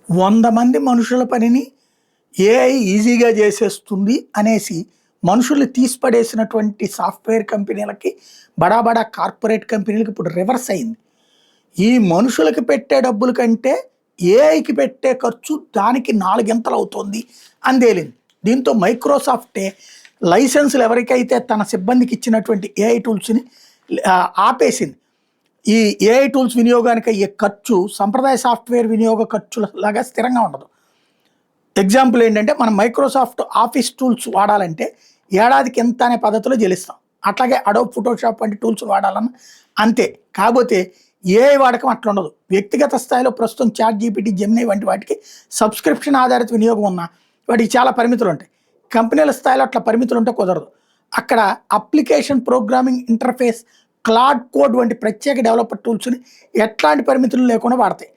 100 మంది మనుషుల పనిని ఏఐ ఈజీగా చేసేస్తుంది అనేసి మనుషుల్ని తీసిపడేసినటువంటి సాఫ్ట్‌వేర్ కంపెనీలకి, బడా బడా కార్పొరేట్ కంపెనీలకి ఇప్పుడు రివర్స్ అయింది. ఈ మనుషులకి పెట్టే డబ్బుల కంటే ఏఐకి పెట్టే ఖర్చు దానికి 4 అవుతోంది అని తేలింది. దీంతో మైక్రోసాఫ్టే లైసెన్స్‌లు ఎవరికైతే తన సిబ్బందికి ఇచ్చినటువంటి ఏఐ టూల్స్‌ని ఆపేసింది. ఈ ఏఐ టూల్స్ వినియోగానికి అయ్యే ఖర్చు సంప్రదాయ సాఫ్ట్‌వేర్ వినియోగ ఖర్చులలాగా స్థిరంగా ఉండదు. ఎగ్జాంపుల్ ఏంటంటే మనం మైక్రోసాఫ్ట్ ఆఫీస్ టూల్స్ వాడాలంటే ఏడాదికి ఎంత అనే పద్ధతిలో చెల్లిస్తాం. అట్లాగే అడోబ్ ఫోటోషాప్ వంటి టూల్స్ వాడాలన్నా అంతే. కాకపోతే ఏఐ వాడకం అట్లా ఉండదు. వ్యక్తిగత స్థాయిలో ప్రస్తుతం చాట్ జీపీటీ, జెమినీ వంటి వాటికి సబ్స్క్రిప్షన్ ఆధారిత వినియోగం ఉన్నా వాటికి చాలా పరిమితులు ఉంటాయి. కంపెనీల స్థాయిలో అట్లా పరిమితులు ఉంటే కుదరదు. అక్కడ application programming interface, Claude code వంటి ప్రత్యేక డెవలపర్ టూల్స్ని ఎట్లాంటి పరిమితులు లేకుండా వాడతాయి.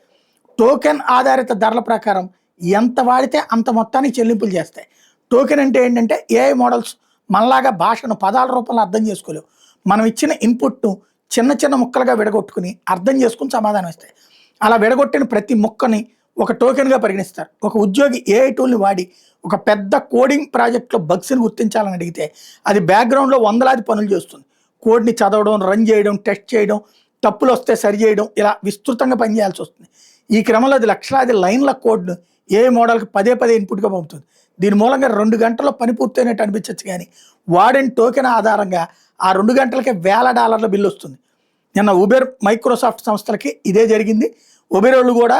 టోకెన్ ఆధారిత ధరల ప్రకారం ఎంత వాడితే అంత మొత్తానికి చెల్లింపులు చేస్తాయి. టోకెన్ అంటే ఏంటంటే ఏఐ మోడల్స్ మనలాగా భాషను పదాల రూపంలో అర్థం చేసుకోలేవు. మనం ఇచ్చిన ఇన్పుట్ను చిన్న చిన్న ముక్కలుగా విడగొట్టుకుని అర్థం చేసుకుని సమాధానం ఇస్తాయి. అలా విడగొట్టిన ప్రతి ముక్కని ఒక టోకెన్గా పరిగణిస్తారు. ఒక ఉద్యోగి ఏఐ టూల్ని వాడి ఒక పెద్ద కోడింగ్ ప్రాజెక్ట్లో బగ్స్ని గుర్తించాలని అడిగితే అది బ్యాక్గ్రౌండ్లో వందలాది పనులు చేస్తుంది. కోడ్ని చదవడం, రన్ చేయడం, టెస్ట్ చేయడం, తప్పులు వస్తే సరి చేయడం, ఇలా విస్తృతంగా పనిచేయాల్సి వస్తుంది. ఈ క్రమంలో అది లక్షలాది లైన్ల కోడ్ను ఏ మోడల్కి పదే పదే ఇన్పుట్గా పంపుతుంది. దీని మూలంగా 2 గంటల్లో పని పూర్తయినట్టు అనిపించవచ్చు, కానీ వాడిన టోకెన్ ఆధారంగా ఆ 2 గంటలకే $1000 బిల్లు వస్తుంది. నిన్న ఉబెర్, మైక్రోసాఫ్ట్ సంస్థలకి ఇదే జరిగింది. ఉబెర్ వాళ్ళు కూడా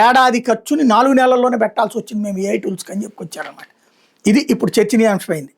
ఏడాది ఖర్చుని 4 నెలల్లోనే పెట్టాల్సి వచ్చింది మేము ఏఐ టూల్స్కి అని చెప్పుకొచ్చారన్నమాట. ఇది ఇప్పుడు చర్చనీయాంశమైంది.